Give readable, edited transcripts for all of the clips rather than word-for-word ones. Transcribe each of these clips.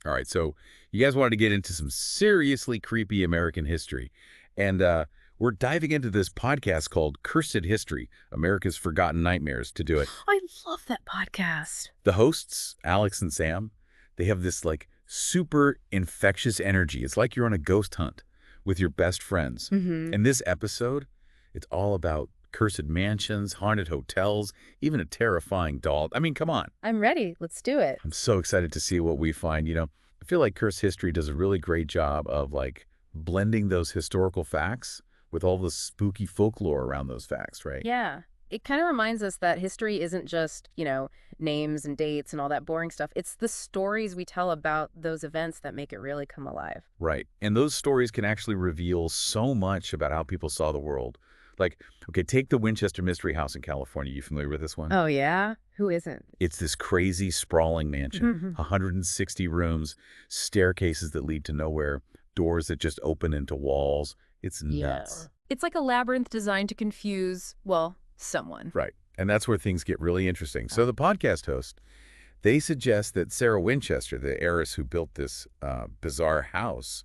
All right, so you guys wanted to get into some seriously creepy American history. And we're diving into this podcast called Cursed History, America's Forgotten Nightmares, to do it. I love that podcast. The hosts, Alex and Sam, they have this like super infectious energy. It's like you're on a ghost hunt with your best friends. Mm-hmm. In this episode, it's all about cursed mansions, haunted hotels, even a terrifying doll. I mean, come on. I'm ready. Let's do it. I'm so excited to see what we find. I feel like Cursed History does a really great job of like blending those historical facts with all the spooky folklore around those facts, right? Yeah. It kind of reminds us that history isn't just, names and dates and all that boring stuff. It's the stories we tell about those events that make it really come alive. Right. And those stories can actually reveal so much about how people saw the world. Like, okay, take the Winchester Mystery House in California. You familiar with this one? Oh, yeah? Who isn't? It's this crazy, sprawling mansion, Mhm. 160 rooms, staircases that lead to nowhere, doors that just open into walls. It's nuts. It's like a labyrinth designed to confuse, well, someone. Right. And that's where things get really interesting. So the podcast host, they suggest that Sarah Winchester, the heiress who built this bizarre house,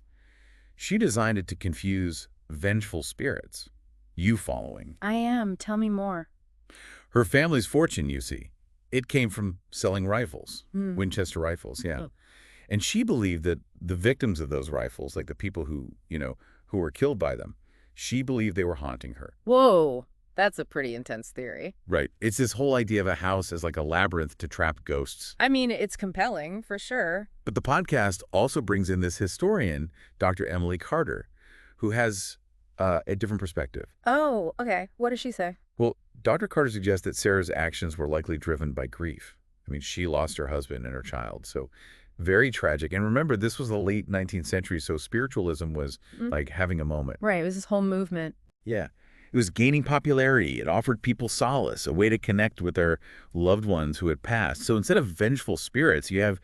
she designed it to confuse vengeful spirits. You following. I am. Tell me more. Her family's fortune, you see, it came from selling rifles, Mm. Winchester rifles, yeah. Oh. And she believed that the victims of those rifles, like the people who were killed by them, she believed they were haunting her. Whoa. That's a pretty intense theory. Right. It's this whole idea of a house as like a labyrinth to trap ghosts. I mean, it's compelling, for sure. But the podcast also brings in this historian, Dr. Emily Carter, who has a different perspective. Oh, okay. What does she say? Well, Dr. Carter suggests that Sarah's actions were likely driven by grief. I mean, she lost her husband and her child, so very tragic. And remember, this was the late 19th century, so spiritualism was like having a moment. Right. It was this whole movement. Yeah. It was gaining popularity. It offered people solace, a way to connect with their loved ones who had passed. So instead of vengeful spirits, you have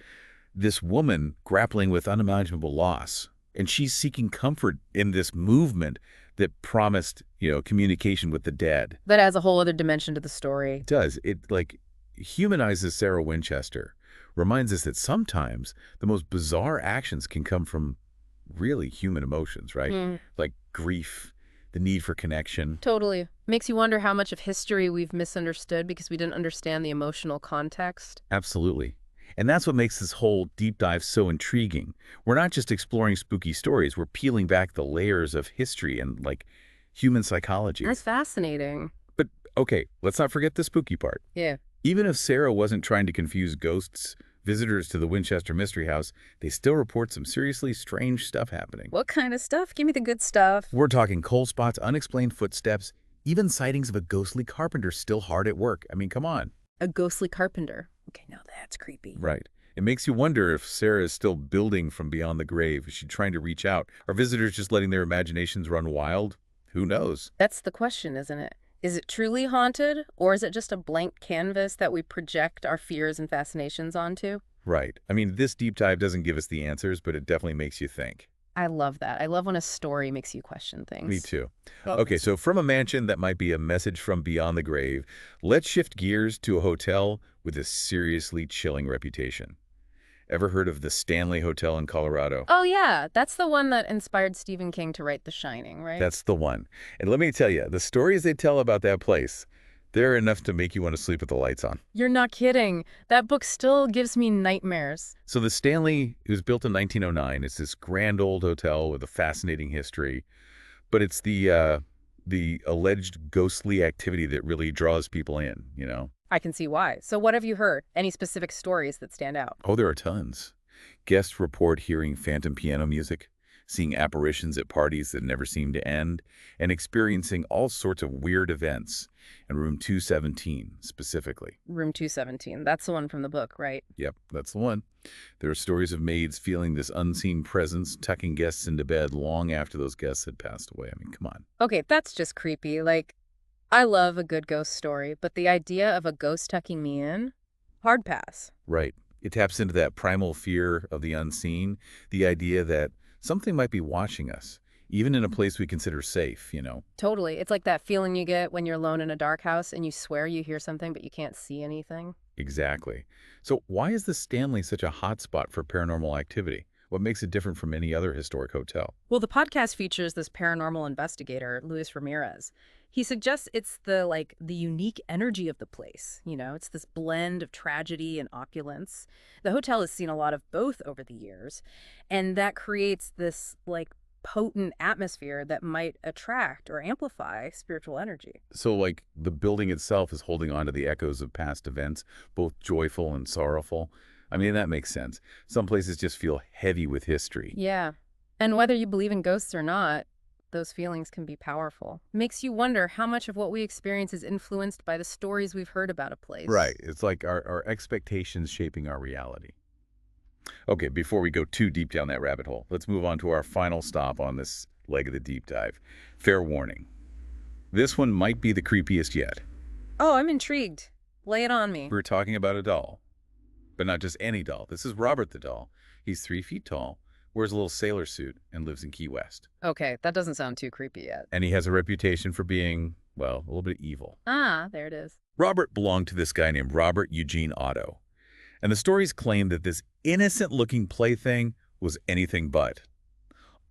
this woman grappling with unimaginable loss. And she's seeking comfort in this movement that promised, communication with the dead. That adds a whole other dimension to the story. It does. It like humanizes Sarah Winchester, reminds us that sometimes the most bizarre actions can come from really human emotions, right? Like grief, the need for connection. Totally. Makes you wonder how much of history we've misunderstood because we didn't understand the emotional context. Absolutely. And that's what makes this whole deep dive so intriguing. We're not just exploring spooky stories, we're peeling back the layers of history and like human psychology. That's fascinating. But okay, let's not forget the spooky part. Yeah. Even if Sarah wasn't trying to confuse ghosts, visitors to the Winchester Mystery House, they still report some seriously strange stuff happening. What kind of stuff? Give me the good stuff. We're talking cold spots, unexplained footsteps, even sightings of a ghostly carpenter still hard at work. I mean, come on. A ghostly carpenter. Okay, now that's creepy. Right. It makes you wonder if Sarah is still building from beyond the grave. Is she trying to reach out? Are visitors just letting their imaginations run wild? Who knows? That's the question, isn't it? Is it truly haunted, or is it just a blank canvas that we project our fears and fascinations onto? Right. I mean, this deep dive doesn't give us the answers, but it definitely makes you think. I love that. I love when a story makes you question things. Me too. Okay, so from a mansion that might be a message from beyond the grave, let's shift gears to a hotel with a seriously chilling reputation. Ever heard of the Stanley Hotel in Colorado? Oh, yeah. That's the one that inspired Stephen King to write The Shining, right? That's the one. And let me tell you, the stories they tell about that place, they're enough to make you want to sleep with the lights on. You're not kidding. That book still gives me nightmares. So the Stanley, it was built in 1909. It's this grand old hotel with a fascinating history, but it's the alleged ghostly activity that really draws people in, I can see why. So what have you heard? Any specific stories that stand out? Oh, there are tons. Guests report hearing phantom piano music, seeing apparitions at parties that never seem to end, and experiencing all sorts of weird events in room 217 specifically. Room 217. That's the one from the book, right? Yep, that's the one. There are stories of maids feeling this unseen presence, tucking guests into bed long after those guests had passed away. I mean, come on. Okay, that's just creepy. Like, I love a good ghost story, but the idea of a ghost tucking me in? Hard pass. Right. It taps into that primal fear of the unseen, the idea that something might be watching us, even in a place we consider safe, Totally. It's like that feeling you get when you're alone in a dark house and you swear you hear something but you can't see anything. Exactly. So why is the Stanley such a hotspot for paranormal activity? What makes it different from any other historic hotel? Well, the podcast features this paranormal investigator, Luis Ramirez. He suggests it's the unique energy of the place. It's this blend of tragedy and opulence. The hotel has seen a lot of both over the years, and that creates this potent atmosphere that might attract or amplify spiritual energy. So, like, the building itself is holding on to the echoes of past events, both joyful and sorrowful. I mean, that makes sense. Some places just feel heavy with history. Yeah. And whether you believe in ghosts or not, those feelings can be powerful. Makes you wonder how much of what we experience is influenced by the stories we've heard about a place. Right. It's like our expectations shaping our reality. Okay, before we go too deep down that rabbit hole, let's move on to our final stop on this leg of the deep dive. Fair warning. This one might be the creepiest yet. Oh, I'm intrigued. Lay it on me. We're talking about a doll. But not just any doll. This is Robert the doll. He's 3 feet tall, wears a little sailor suit, and lives in Key West. Okay, that doesn't sound too creepy yet. And he has a reputation for being, well, a little bit evil. Ah, there it is. Robert belonged to this guy named Robert Eugene Otto. And the stories claim that this innocent-looking plaything was anything but.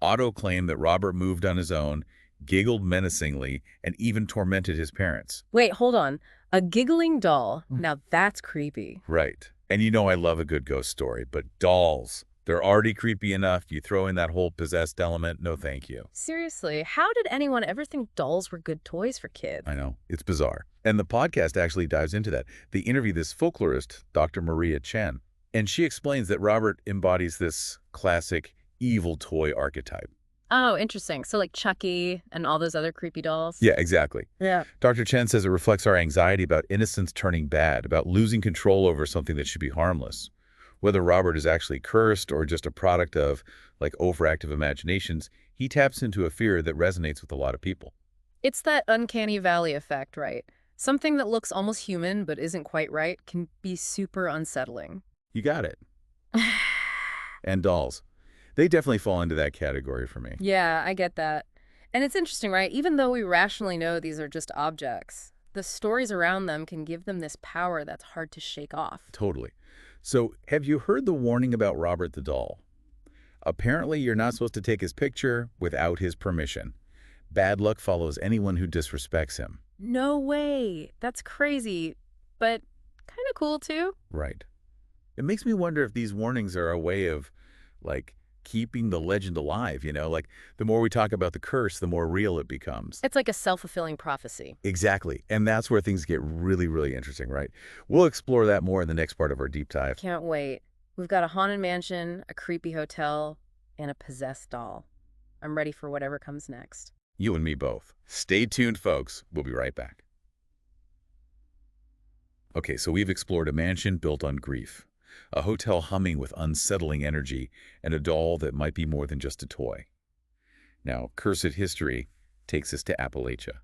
Otto claimed that Robert moved on his own, giggled menacingly, and even tormented his parents. Wait, hold on. A giggling doll. Now that's creepy. Right. And you know I love a good ghost story, but dolls, they're already creepy enough. You throw in that whole possessed element, no thank you. Seriously, how did anyone ever think dolls were good toys for kids? I know. It's bizarre. And the podcast actually dives into that. They interview this folklorist, Dr. Maria Chen, and she explains that Robert embodies this classic evil toy archetype. Oh, interesting. So like Chucky and all those other creepy dolls? Yeah, exactly. Yeah. Dr. Chen says it reflects our anxiety about innocence turning bad, about losing control over something that should be harmless. Whether Robert is actually cursed or just a product of, overactive imaginations, he taps into a fear that resonates with a lot of people. It's that uncanny valley effect, right? Something that looks almost human but isn't quite right can be super unsettling. You got it. And dolls. They definitely fall into that category for me. Yeah, I get that. And it's interesting, right? Even though we rationally know these are just objects, the stories around them can give them this power that's hard to shake off. Totally. So, have you heard the warning about Robert the doll? Apparently, you're not supposed to take his picture without his permission. Bad luck follows anyone who disrespects him. No way. That's crazy, but kind of cool too. Right. It makes me wonder if these warnings are a way of, keeping the legend alive, the more we talk about the curse, the more real it becomes. It's like a self-fulfilling prophecy. Exactly. And that's where things get really, really interesting, right? We'll explore that more in the next part of our deep dive. Can't wait. We've got a haunted mansion, a creepy hotel, and a possessed doll. I'm ready for whatever comes next. You and me both. Stay tuned, folks. We'll be right back. Okay, so we've explored a mansion built on grief, a hotel humming with unsettling energy, and a doll that might be more than just a toy. Now, cursed history takes us to Appalachia.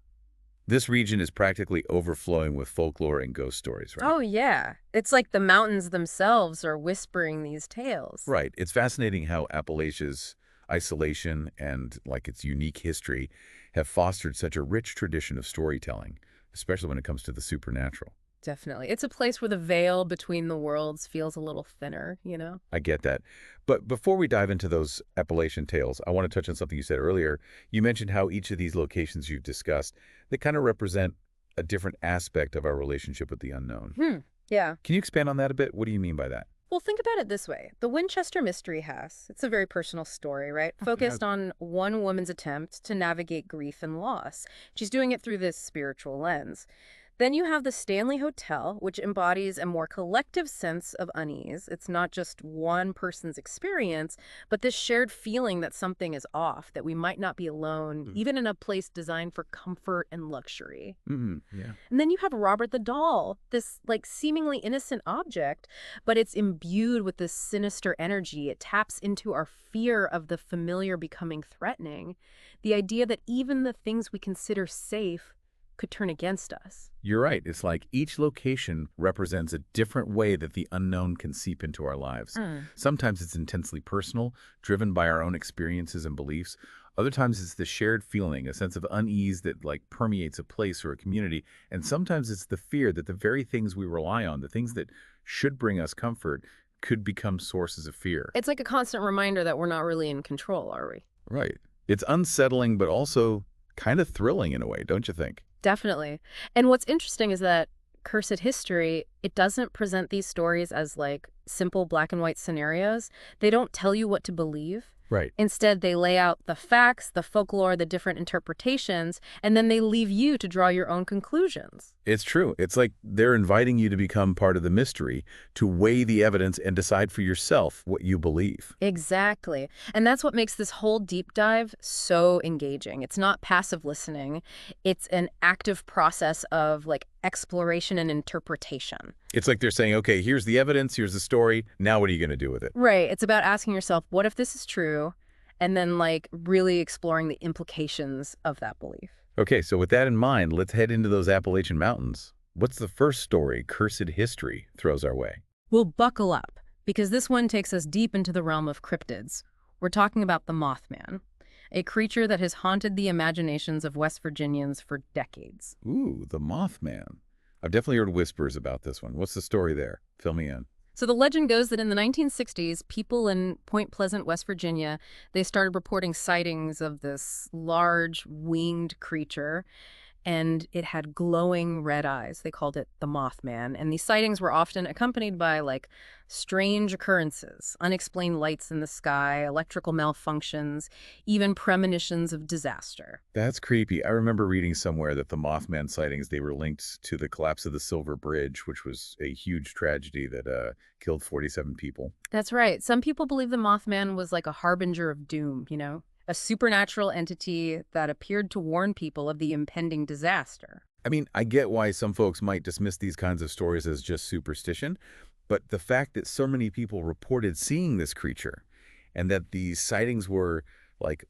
This region is practically overflowing with folklore and ghost stories, right? Oh, yeah. It's like the mountains themselves are whispering these tales. Right. It's fascinating how Appalachia's isolation and, its unique history have fostered such a rich tradition of storytelling, especially when it comes to the supernatural. Definitely. It's a place where the veil between the worlds feels a little thinner, I get that. But before we dive into those Appalachian tales, I want to touch on something you said earlier. You mentioned how each of these locations you've discussed, they kind of represent a different aspect of our relationship with the unknown. Yeah. Can you expand on that a bit? What do you mean by that? Well, think about it this way. The Winchester Mystery House, it's a very personal story, right? Focused on one woman's attempt to navigate grief and loss. She's doing it through this spiritual lens. Then you have the Stanley Hotel, which embodies a more collective sense of unease. It's not just one person's experience, but this shared feeling that something is off, that we might not be alone, even in a place designed for comfort and luxury. Yeah. And then you have Robert the doll, this seemingly innocent object, but it's imbued with this sinister energy. It taps into our fear of the familiar becoming threatening. The idea that even the things we consider safe could turn against us. You're right. It's like each location represents a different way that the unknown can seep into our lives. Mm. Sometimes it's intensely personal, driven by our own experiences and beliefs. Other times it's the shared feeling, a sense of unease that permeates a place or a community. And sometimes it's the fear that the very things we rely on, the things that should bring us comfort, could become sources of fear. It's like a constant reminder that we're not really in control, are we? Right. It's unsettling, but also kind of thrilling in a way, don't you think? Definitely. And what's interesting is that Cursed History, it doesn't present these stories as like simple black and white scenarios. They don't tell you what to believe. Right. Instead, they lay out the facts, the folklore, the different interpretations, and then they leave you to draw your own conclusions. It's true. It's like they're inviting you to become part of the mystery, to weigh the evidence and decide for yourself what you believe. Exactly. And that's what makes this whole deep dive so engaging. It's not passive listening. It's an active process of like exploration and interpretation. It's like they're saying, okay, here's the evidence, here's the story, now what are you going to do with it? Right. It's about asking yourself, what if this is true? And then like really exploring the implications of that belief. Okay, so with that in mind, let's head into those Appalachian Mountains. What's the first story Cursed History throws our way? We'll buckle up, because this one takes us deep into the realm of cryptids. We're talking about the Mothman, a creature that has haunted the imaginations of West Virginians for decades. Ooh, the Mothman. I've definitely heard whispers about this one. What's the story there? Fill me in. So the legend goes that in the 1960s, people in Point Pleasant, West Virginia, they started reporting sightings of this large winged creature, and it had glowing red eyes. They called it the Mothman. And these sightings were often accompanied by like strange occurrences, unexplained lights in the sky, electrical malfunctions, even premonitions of disaster. That's creepy. I remember reading somewhere that the Mothman sightings, they were linked to the collapse of the Silver Bridge, which was a huge tragedy that killed 47 people. That's right. Some people believe the Mothman was like a harbinger of doom, you know? A supernatural entity that appeared to warn people of the impending disaster. I mean, I get why some folks might dismiss these kinds of stories as just superstition, but the fact that so many people reported seeing this creature and that these sightings were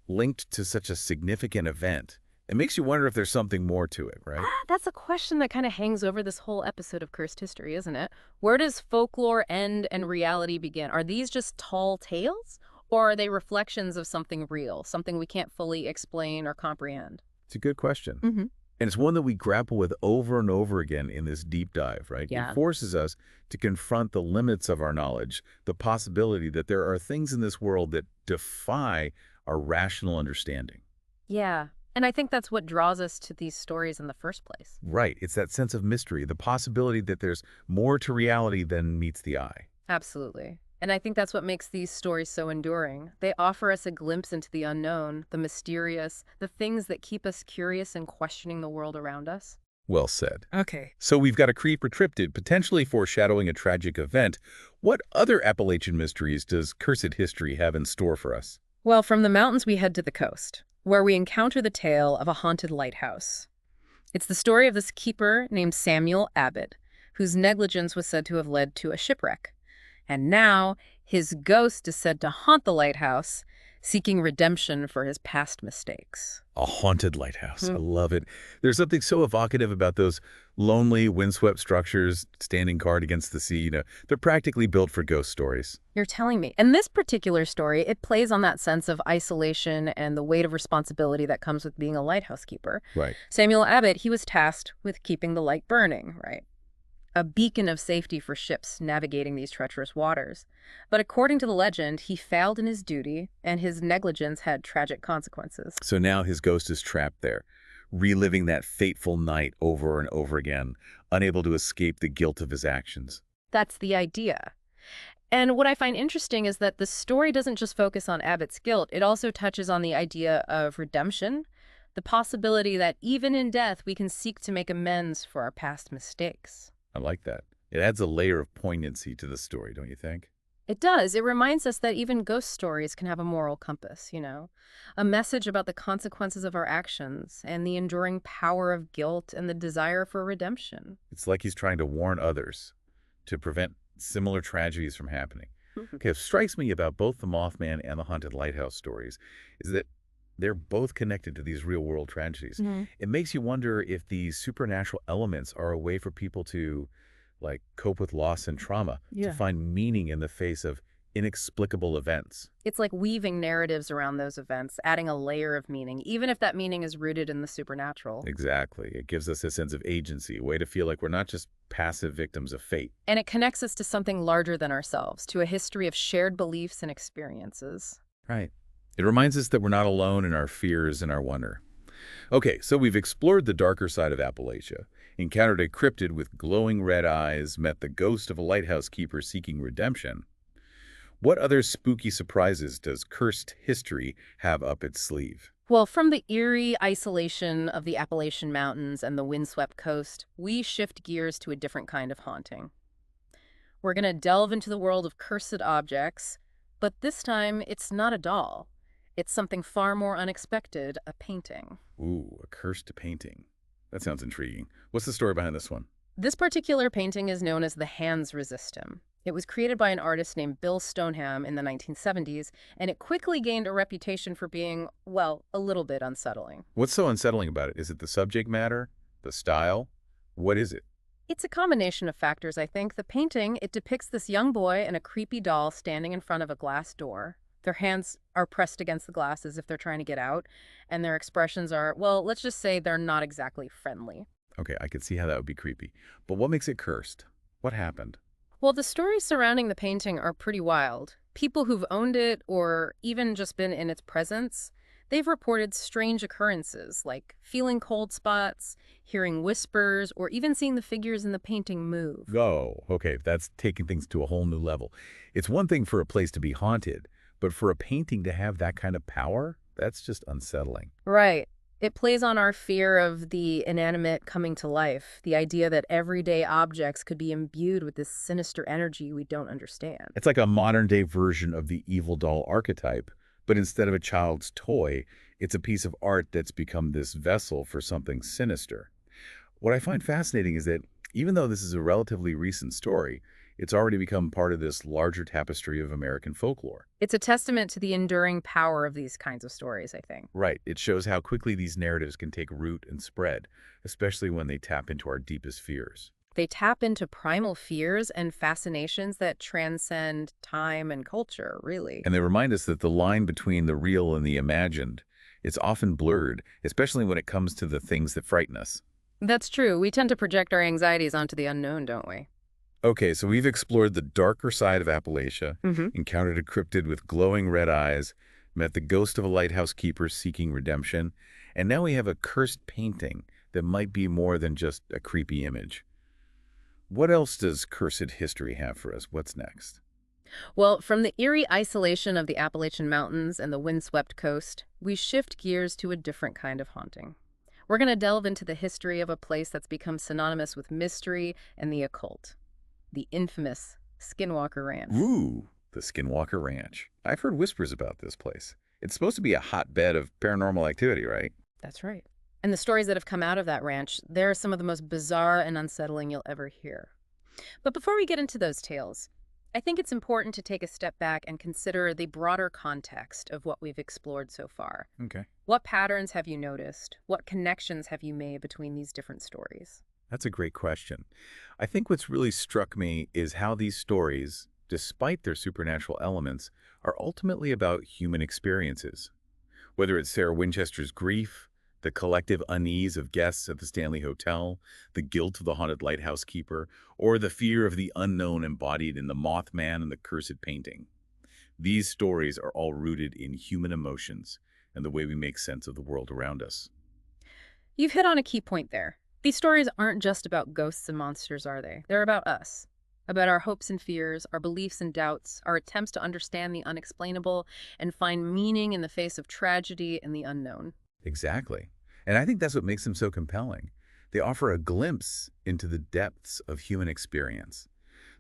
linked to such a significant event, it makes you wonder if there's something more to it, right? That's a question that kind of hangs over this whole episode of Cursed History, isn't it? Where does folklore end and reality begin? Are these just tall tales? Or are they reflections of something real, something we can't fully explain or comprehend? It's a good question. Mm-hmm. And it's one that we grapple with over and over again in this deep dive, right? Yeah. It forces us to confront the limits of our knowledge, the possibility that there are things in this world that defy our rational understanding. Yeah. And I think that's what draws us to these stories in the first place. Right. It's that sense of mystery, the possibility that there's more to reality than meets the eye. Absolutely. And I think that's what makes these stories so enduring. They offer us a glimpse into the unknown, the mysterious, the things that keep us curious and questioning the world around us. Well said. Okay. So we've got a creep or cryptid potentially foreshadowing a tragic event. What other Appalachian mysteries does Cursed History have in store for us? Well, from the mountains we head to the coast, where we encounter the tale of a haunted lighthouse. It's the story of this keeper named Samuel Abbott, whose negligence was said to have led to a shipwreck. And now his ghost is said to haunt the lighthouse, seeking redemption for his past mistakes. A haunted lighthouse. I love it. There's something so evocative about those lonely, windswept structures standing guard against the sea. They're practically built for ghost stories. You're telling me. And this particular story, it plays on that sense of isolation and the weight of responsibility that comes with being a lighthouse keeper. Right. Samuel Abbott, he was tasked with keeping the light burning, right? A beacon of safety for ships navigating these treacherous waters. But according to the legend, he failed in his duty, and his negligence had tragic consequences. So now his ghost is trapped there, reliving that fateful night over and over again, unable to escape the guilt of his actions. That's the idea. And what I find interesting is that the story doesn't just focus on Abbott's guilt, it also touches on the idea of redemption, the possibility that even in death we can seek to make amends for our past mistakes. I like that. It adds a layer of poignancy to the story, don't you think? It does. It reminds us that even ghost stories can have a moral compass, a message about the consequences of our actions and the enduring power of guilt and the desire for redemption. It's like he's trying to warn others to prevent similar tragedies from happening. Okay, what strikes me about both the Mothman and the Haunted Lighthouse stories is that They're both connected to these real-world tragedies. Mhm. It makes you wonder if these supernatural elements are a way for people to, like, cope with loss and trauma, to Yeah. find meaning in the face of inexplicable events. It's like weaving narratives around those events, adding a layer of meaning, even if that meaning is rooted in the supernatural. Exactly. It gives us a sense of agency, a way to feel like we're not just passive victims of fate. And it connects us to something larger than ourselves, to a history of shared beliefs and experiences. Right. It reminds us that we're not alone in our fears and our wonder. Okay, so we've explored the darker side of Appalachia, encountered a cryptid with glowing red eyes, met the ghost of a lighthouse keeper seeking redemption. What other spooky surprises does cursed history have up its sleeve? Well, from the eerie isolation of the Appalachian Mountains and the windswept coast, we shift gears to a different kind of haunting. We're going to delve into the world of cursed objects, but this time it's not a doll. It's something far more unexpected, a painting. Ooh, a cursed painting. That sounds intriguing. What's the story behind this one? This particular painting is known as the Hands Resistum. It was created by an artist named Bill Stoneham in the 1970s, and it quickly gained a reputation for being, well, a little bit unsettling. What's so unsettling about it? Is it the subject matter? The style? What is it? It's a combination of factors, I think. The painting, it depicts this young boy and a creepy doll standing in front of a glass door. Their hands are pressed against the glass as if they're trying to get out, and their expressions are, well, let's just say they're not exactly friendly. Okay, I could see how that would be creepy. But what makes it cursed? What happened? Well, the stories surrounding the painting are pretty wild. People who've owned it or even just been in its presence, they've reported strange occurrences like feeling cold spots, hearing whispers, or even seeing the figures in the painting move. Oh, okay, that's taking things to a whole new level. It's one thing for a place to be haunted, but for a painting to have that kind of power, that's just unsettling. Right. It plays on our fear of the inanimate coming to life, the idea that everyday objects could be imbued with this sinister energy we don't understand. It's like a modern-day version of the evil doll archetype, but instead of a child's toy, it's a piece of art that's become this vessel for something sinister. What I find fascinating is that even though this is a relatively recent story, it's already become part of this larger tapestry of American folklore. It's a testament to the enduring power of these kinds of stories, I think. Right. It shows how quickly these narratives can take root and spread, especially when they tap into our deepest fears. They tap into primal fears and fascinations that transcend time and culture, really. And they remind us that the line between the real and the imagined is often blurred, especially when it comes to the things that frighten us. That's true. We tend to project our anxieties onto the unknown, don't we? Okay, so we've explored the darker side of Appalachia, Mm-hmm. encountered a cryptid with glowing red eyes, met the ghost of a lighthouse keeper seeking redemption, and now we have a cursed painting that might be more than just a creepy image. What else does cursed history have for us? What's next? Well, from the eerie isolation of the Appalachian Mountains and the windswept coast, we shift gears to a different kind of haunting. We're going to delve into the history of a place that's become synonymous with mystery and the occult. The infamous Skinwalker Ranch. Ooh, the Skinwalker Ranch. I've heard whispers about this place. It's supposed to be a hotbed of paranormal activity, right? That's right. And the stories that have come out of that ranch, they're some of the most bizarre and unsettling you'll ever hear. But before we get into those tales, I think it's important to take a step back and consider the broader context of what we've explored so far. Okay. What patterns have you noticed? What connections have you made between these different stories? That's a great question. I think what's really struck me is how these stories, despite their supernatural elements, are ultimately about human experiences. Whether it's Sarah Winchester's grief, the collective unease of guests at the Stanley Hotel, the guilt of the haunted lighthouse keeper, or the fear of the unknown embodied in the Mothman and the cursed painting. These stories are all rooted in human emotions and the way we make sense of the world around us. You've hit on a key point there. These stories aren't just about ghosts and monsters, are they? They're about us, about our hopes and fears, our beliefs and doubts, our attempts to understand the unexplainable and find meaning in the face of tragedy and the unknown. Exactly. And I think that's what makes them so compelling. They offer a glimpse into the depths of human experience,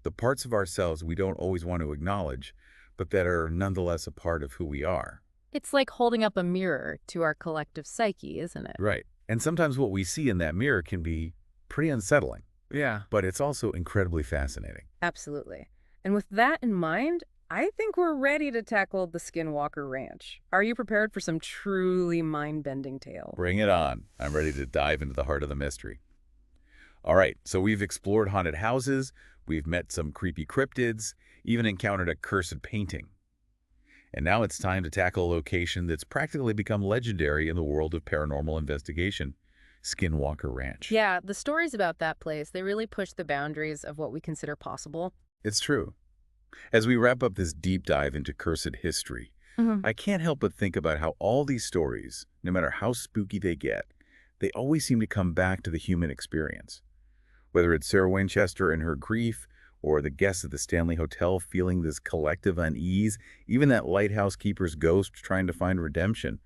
the parts of ourselves we don't always want to acknowledge, but that are nonetheless a part of who we are. It's like holding up a mirror to our collective psyche, isn't it? Right. And sometimes what we see in that mirror can be pretty unsettling, Yeah. but it's also incredibly fascinating. Absolutely. And with that in mind, I think we're ready to tackle the Skinwalker Ranch. Are you prepared for some truly mind-bending tale? Bring it on. I'm ready to dive into the heart of the mystery. All right, so we've explored haunted houses, we've met some creepy cryptids, even encountered a cursed painting. And now it's time to tackle a location that's practically become legendary in the world of paranormal investigation, Skinwalker Ranch. Yeah, the stories about that place, they really push the boundaries of what we consider possible. It's true. As we wrap up this deep dive into cursed history, Mhm. I can't help but think about how all these stories, no matter how spooky they get, they always seem to come back to the human experience. Whether it's Sarah Winchester and her grief, or the guests at the Stanley Hotel feeling this collective unease, even that lighthouse keeper's ghost trying to find redemption,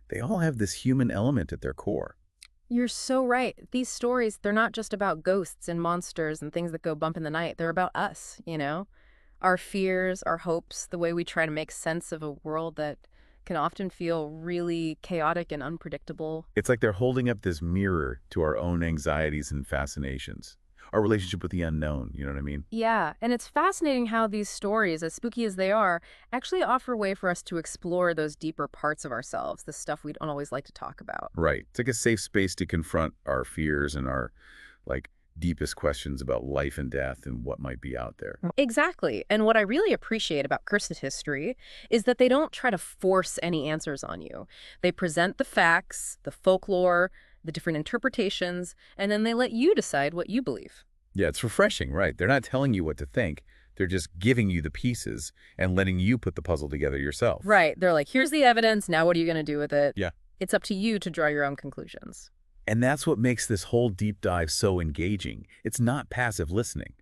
they all have this human element at their core. You're so right. These stories, they're not just about ghosts and monsters and things that go bump in the night. They're about us, you know? Our fears, our hopes, the way we try to make sense of a world that can often feel really chaotic and unpredictable. It's like they're holding up this mirror to our own anxieties and fascinations, our relationship with the unknown, you know what I mean? Yeah, and it's fascinating how these stories, as spooky as they are, actually offer a way for us to explore those deeper parts of ourselves, the stuff we don't always like to talk about. Right. It's like a safe space to confront our fears and our, like, deepest questions about life and death and what might be out there. Exactly. And what I really appreciate about Cursed History is that they don't try to force any answers on you. They present the facts, the folklore, the different interpretations, and then they let you decide what you believe. Yeah, it's refreshing, right? They're not telling you what to think. They're just giving you the pieces and letting you put the puzzle together yourself. Right. They're like, here's the evidence. Now what are you going to do with it? Yeah. It's up to you to draw your own conclusions. And that's what makes this whole deep dive so engaging. It's not passive listening.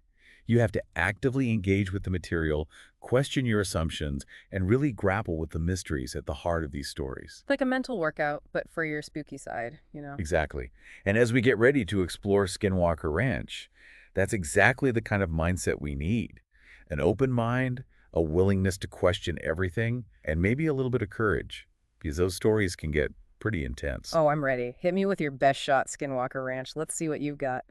You have to actively engage with the material, question your assumptions, and really grapple with the mysteries at the heart of these stories. It's like a mental workout, but for your spooky side, you know? Exactly. And as we get ready to explore Skinwalker Ranch, that's exactly the kind of mindset we need. An open mind, a willingness to question everything, and maybe a little bit of courage, because those stories can get pretty intense. Oh, I'm ready. Hit me with your best shot, Skinwalker Ranch. Let's see what you've got.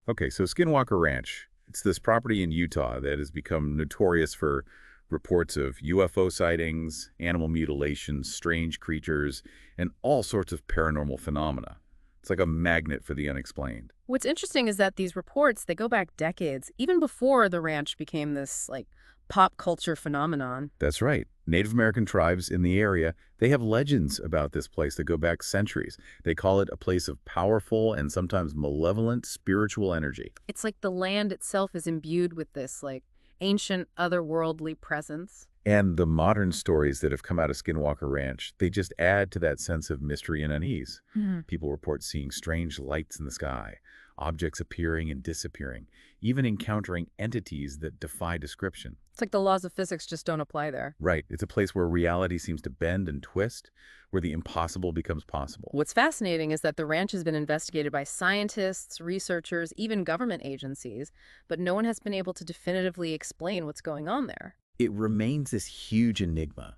Okay, so Skinwalker Ranch, it's this property in Utah that has become notorious for reports of UFO sightings, animal mutilations, strange creatures, and all sorts of paranormal phenomena. It's like a magnet for the unexplained. What's interesting is that these reports, they go back decades, even before the ranch became this, like, pop culture phenomenon. That's right. Native American tribes in the area, they have legends about this place that go back centuries. They call it a place of powerful and sometimes malevolent spiritual energy. It's like the land itself is imbued with this, like, ancient, otherworldly presence. And the modern stories that have come out of Skinwalker Ranch, they just add to that sense of mystery and unease. People report seeing strange lights in the sky, objects appearing and disappearing, even encountering entities that defy description. It's like the laws of physics just don't apply there. Right. It's a place where reality seems to bend and twist, where the impossible becomes possible. What's fascinating is that the ranch has been investigated by scientists, researchers, even government agencies, but no one has been able to definitively explain what's going on there. It remains this huge enigma.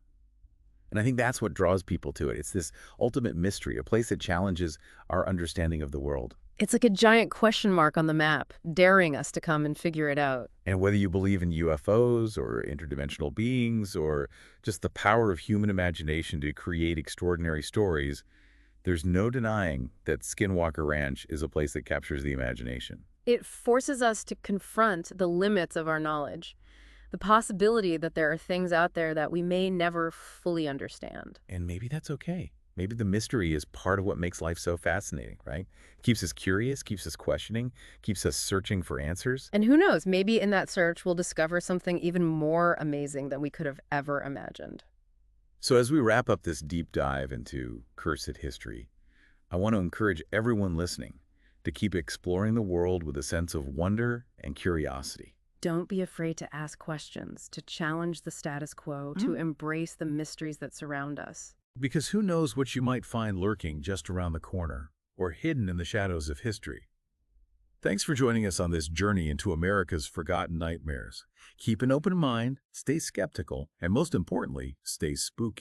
And I think that's what draws people to it. It's this ultimate mystery, a place that challenges our understanding of the world. It's like a giant question mark on the map, daring us to come and figure it out. And whether you believe in UFOs or interdimensional beings or just the power of human imagination to create extraordinary stories, there's no denying that Skinwalker Ranch is a place that captures the imagination. It forces us to confront the limits of our knowledge, the possibility that there are things out there that we may never fully understand. And maybe that's okay. Maybe the mystery is part of what makes life so fascinating, right? Keeps us curious, keeps us questioning, keeps us searching for answers. And who knows, maybe in that search we'll discover something even more amazing than we could have ever imagined. So as we wrap up this deep dive into cursed history, I want to encourage everyone listening to keep exploring the world with a sense of wonder and curiosity. Don't be afraid to ask questions, to challenge the status quo, to embrace the mysteries that surround us. Because who knows what you might find lurking just around the corner or hidden in the shadows of history. Thanks for joining us on this journey into America's forgotten nightmares. Keep an open mind, stay skeptical, and most importantly, stay spooky.